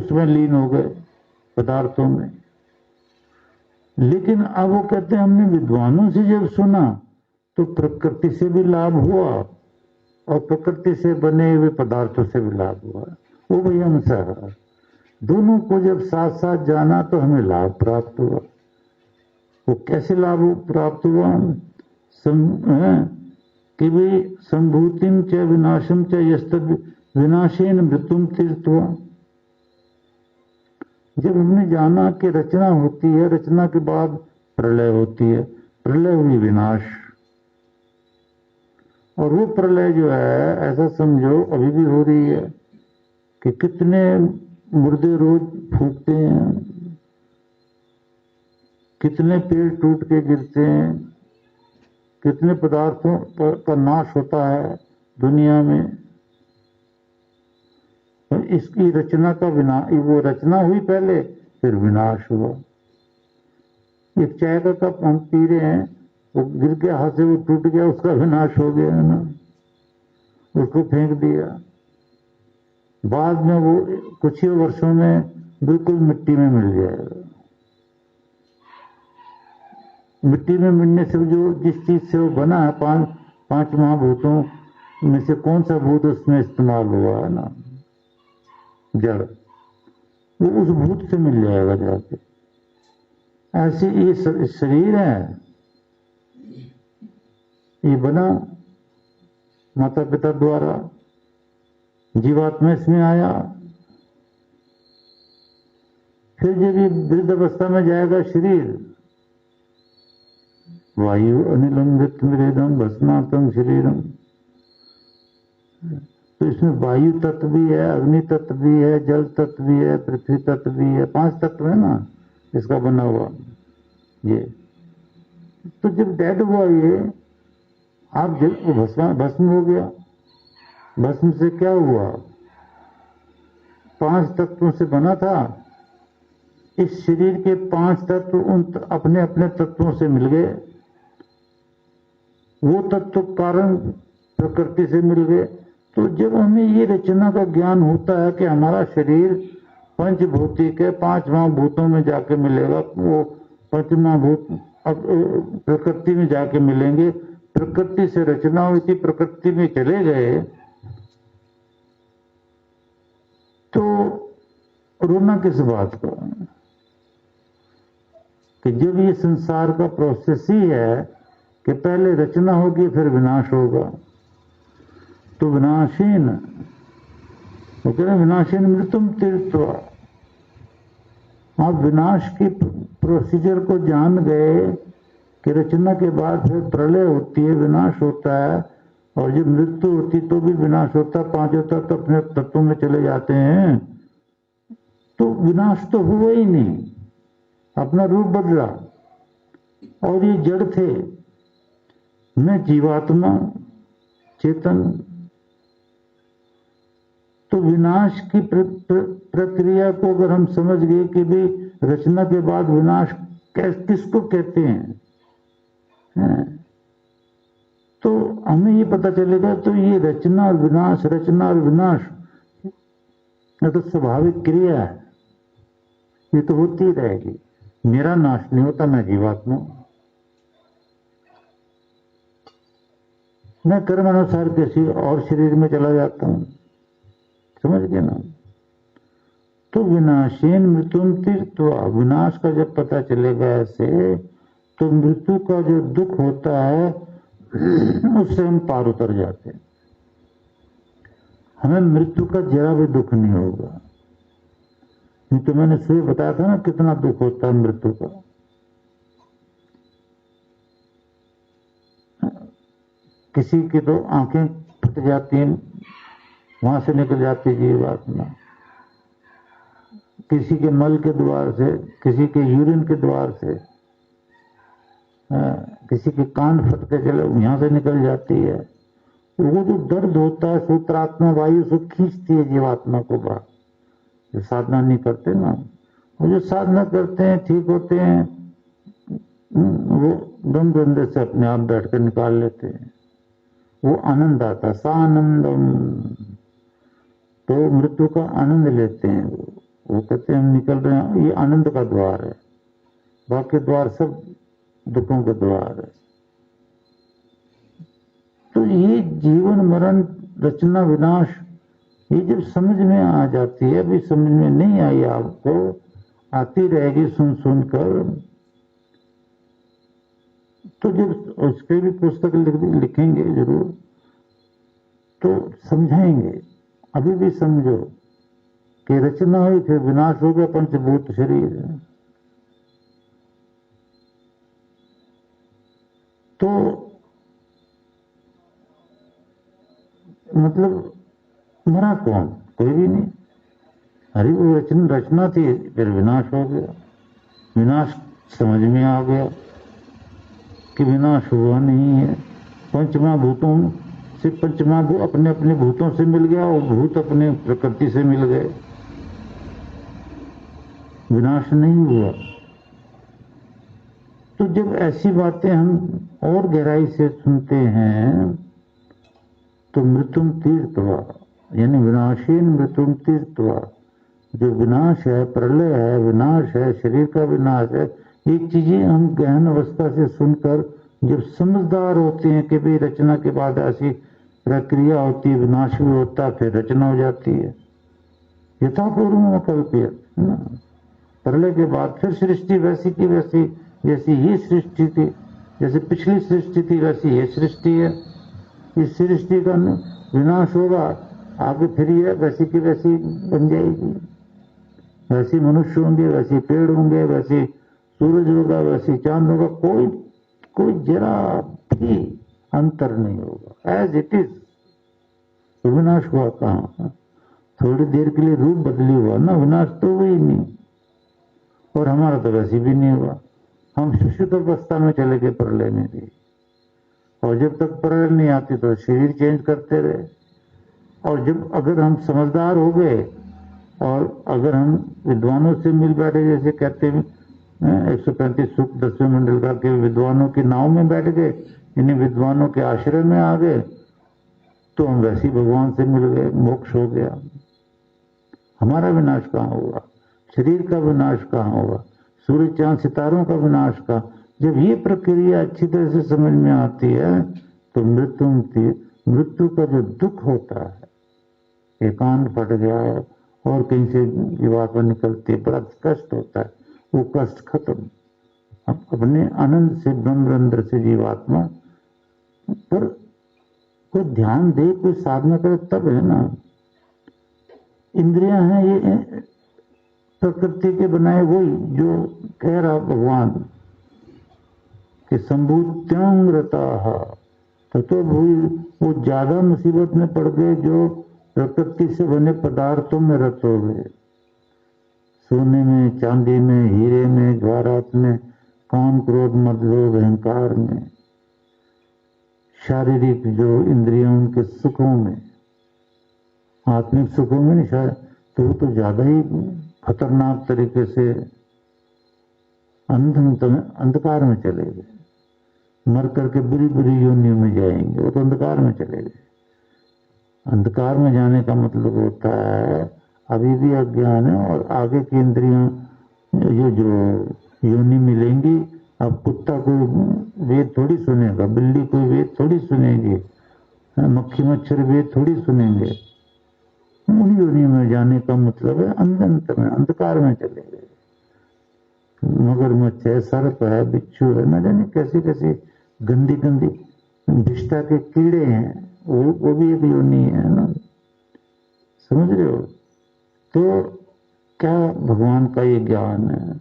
उसमें लीन हो गए पदार्थों में। लेकिन अब वो कहते हैं हमने विद्वानों से जब सुना तो प्रकृति से भी लाभ हुआ और प्रकृति से बने हुए पदार्थों से भी लाभ हुआ। वो भी हम सहा, दोनों को जब साथ साथ जाना तो हमें लाभ प्राप्त हुआ। वो कैसे लाभ प्राप्त हुआ कि भी संभूतिम च विनाशम च यस्तद विनाशेन मृत्युम तीर्थवा। जब हमने जाना कि रचना होती है, रचना के बाद प्रलय होती है, प्रलय हुई विनाश, और वो प्रलय जो है ऐसा समझो अभी भी हो रही है कि कितने मुर्दे रोज फूकते हैं, कितने पेड़ टूट के गिरते हैं, कितने पदार्थों का नाश होता है दुनिया में। और इसकी रचना का वो रचना हुई पहले, फिर विनाश हुआ। एक चाय का कप हम पी रहे हैं, वो गिर के हाथ से वो टूट गया, उसका विनाश हो गया है ना, उसको फेंक दिया। बाद में वो कुछ ही वर्षों में बिल्कुल मिट्टी में मिल जाएगा। मिट्टी में मिलने से जो जिस चीज से वो बना है, पांच महाभूतों में से कौन सा भूत उसमें इस्तेमाल हुआ है ना, जड़, वो उस भूत से मिल जाएगा जाके। ऐसे ये शरीर है, ये बना माता पिता द्वारा, जीवात्मा इसमें आया, फिर जब ये वृद्ध अवस्था में जाएगा शरीर, वायु अनिलम मृतम भस्मातम शरीरम, तो इसमें वायु तत्व भी है, अग्नि तत्व भी है, जल तत्व भी है, पृथ्वी तत्व भी है, 5 तत्व है ना इसका बना हुआ ये। तो जब डेड हुआ ये, आप जब भस्म हो गया, भस्म से क्या हुआ, 5 तत्वों से बना था। इस शरीर के 5 तत्व उन अपने अपने तत्वों से मिल गए, वो तत्व कारण प्रकृति से मिल गए। तो जब हमें ये रचना का ज्ञान होता है कि हमारा शरीर पंचभौतिक है, 5 महाभूतों में जाके मिलेगा, वो 5 महाभूत अब प्रकृति में जाके मिलेंगे, प्रकृति से रचना हुई थी, प्रकृति में चले गए, तो रोना किस बात का कि जब ये संसार का प्रोसेस ही है कि पहले रचना होगी फिर विनाश होगा। तो विनाशीन, वो कह रहे विनाशीन मृत्युम तीर्थवा। आप विनाश की प्रोसीजर को जान गए कि रचना के बाद फिर प्रलय होती है, विनाश होता है, और जब मृत्यु होती तो भी विनाश होता है, 5 तत्व अपने तत्वों में चले जाते हैं, तो विनाश तो हुआ ही नहीं, अपना रूप बदला। और ये जड़ थे, मैं जीवात्मा चेतन। तो विनाश की प्रक्रिया को अगर हम समझ गए कि भाई रचना के बाद विनाश किसको कहते हैं, तो हमें ये पता चलेगा। तो ये रचना और विनाश, रचना और विनाश, ये तो स्वाभाविक क्रिया है, ये तो होती रहेगी। मेरा नाश नहीं होता, मैं जीवात्मा, मैं कर्म अनुसार किसी और शरीर में चला जाता हूं, समझ गए ना। तो विनाशीन मृत्युम तीर्थवा, विनाश का जब पता चलेगा ऐसे, तो मृत्यु का जो दुख होता है उससे हम पार उतर जाते हैं, हमें मृत्यु का जरा भी दुख नहीं होगा। नहीं तो मैंने सुबह बताया था ना कितना दुख होता है मृत्यु का। किसी की तो आंखें फट जाती हैं, वहां से निकल जाती है जीवात्मा, किसी के मल के द्वार से, किसी के यूरिन के द्वार से, किसी के कान फट के चले यहां से निकल जाती है। वो जो दर्द होता है, सूत्रात्मा वायु से खींचती है जीवात्मा को बाहर, जो साधना नहीं करते ना। वो जो साधना करते हैं ठीक होते हैं, वो दम धंधे से अपने आप बैठ कर निकाल लेते हैं, वो आनंद आता, सानंदम। तो मृत्यु का आनंद लेते हैं, वो कहते हैं हम निकल रहे हैं, ये आनंद का द्वार है, बाकी द्वार सब दुखों के द्वार है। तो ये जीवन मरण रचना विनाश, ये जब समझ में आ जाती है, अभी समझ में नहीं आई आपको, आती रहेगी सुन सुन कर, तो जब उसके भी पुस्तक लिखेंगे जरूर, तो समझाएंगे। अभी भी समझो कि रचना हुई फिर विनाश हो गया, पंचभूत शरीर है। तो मतलब मरा कौन? कोई भी नहीं। अरे वो रचना थी, फिर विनाश हो गया। विनाश समझ में आ गया कि विनाश हुआ नहीं है। पंचमा भूतों से पंचमा भूत अपने अपने भूतों से मिल गया और भूत अपने प्रकृति से मिल गए, विनाश नहीं हुआ। तो जब ऐसी बातें हम और गहराई से सुनते हैं तो मृत्युम तीर्थवा, यानी विनाशीन मृत्युम तीर्थवा, जो विनाश है, प्रलय है, विनाश है, शरीर का विनाश है, ये चीजें हम गहन अवस्था से सुनकर जब समझदार होते हैं कि भाई रचना के बाद ऐसी प्रक्रिया होती है, विनाश भी होता है, फिर रचना हो जाती है। यथापूर्व कल्प्य है ना, प्रलय के बाद फिर सृष्टि वैसी की वैसी, जैसी ही सृष्टि थी, जैसे पिछली सृष्टि थी वैसी ये सृष्टि है। इस सृष्टि का विनाश होगा, आगे फिर ये वैसी की वैसी बन जाएगी। वैसे मनुष्य होंगे, वैसे पेड़ होंगे, वैसे सूरज होगा, वैसे चांद होगा, कोई जरा भी अंतर नहीं होगा, एज इट इज। तो विनाश हुआ कहाँ? थोड़ी देर के लिए रूप बदली हुआ ना, विनाश तो हुई नहीं। और हमारा तो वैसे भी नहीं हुआ, हम सुषुप्त अवस्था में चले गए प्रलय में भी, और जब तक प्रलय नहीं आती तो शरीर चेंज करते रहे। और जब अगर हम समझदार हो गए और अगर हम विद्वानों से मिल बैठे, जैसे कहते हैं 135 सूक्त 10वें मंडल का के विद्वानों की नाव में बैठ गए, इन्हीं विद्वानों के आश्रय में आ गए, तो हम वैसे ही भगवान से मिल गए, मोक्ष हो गया। हमारा विनाश कहाँ हुआ? शरीर का विनाश कहाँ हुआ? सूर्य चांद सितारों का विनाश का? जब ये प्रक्रिया अच्छी तरह से समझ में आती है तो मृत्यु का जो दुख होता है, एकांत फट गया है और कहीं से जीवात्मा निकलती है, बड़ा कष्ट होता है, वो कष्ट खत्म। अब अपने आनंद से ब्रह्म अंदर से जीवात्मा पर कोई ध्यान दे, कोई साधना करे तब है ना। इंद्रियां हैं ये प्रकृति के बनाए, वही जो कह रहा भगवान कि संभूत्यांग रता, तो वो ज्यादा मुसीबत में पड़ गए जो प्रकृति से बने पदार्थों में रत हो गए, सोने में, चांदी में, हीरे में, ज्वारात में, काम क्रोध मद लोभ अहंकार में, शारीरिक जो इंद्रियों उनके सुखों में, आत्मिक सुखों में नहीं शायद, तो वो तो ज्यादा ही खतरनाक तरीके से अंधकार में चले गए, मर करके बुरी बुरी योनियों में जाएंगे, वो तो अंधकार में चले गए। अंधकार में जाने का मतलब होता है अभी भी अज्ञान है, और आगे की इंद्रियां जो योनि मिलेंगी। अब कुत्ता कोई वेद थोड़ी सुनेगा, बिल्ली कोई वेद थोड़ी सुनेगी, मक्खी मच्छर वेद थोड़ी सुनेंगे। उन योनियों में जाने का मतलब है अंत में अंधकार में चले गए। मगरमच्छ है, सर्प है, बिच्छू है, न जाने कैसी कैसी गंदी गंदी विष्ठा के कीड़े हैं, वो भी एक योनि है ना, समझ रहे हो? तो क्या भगवान का ये ज्ञान है?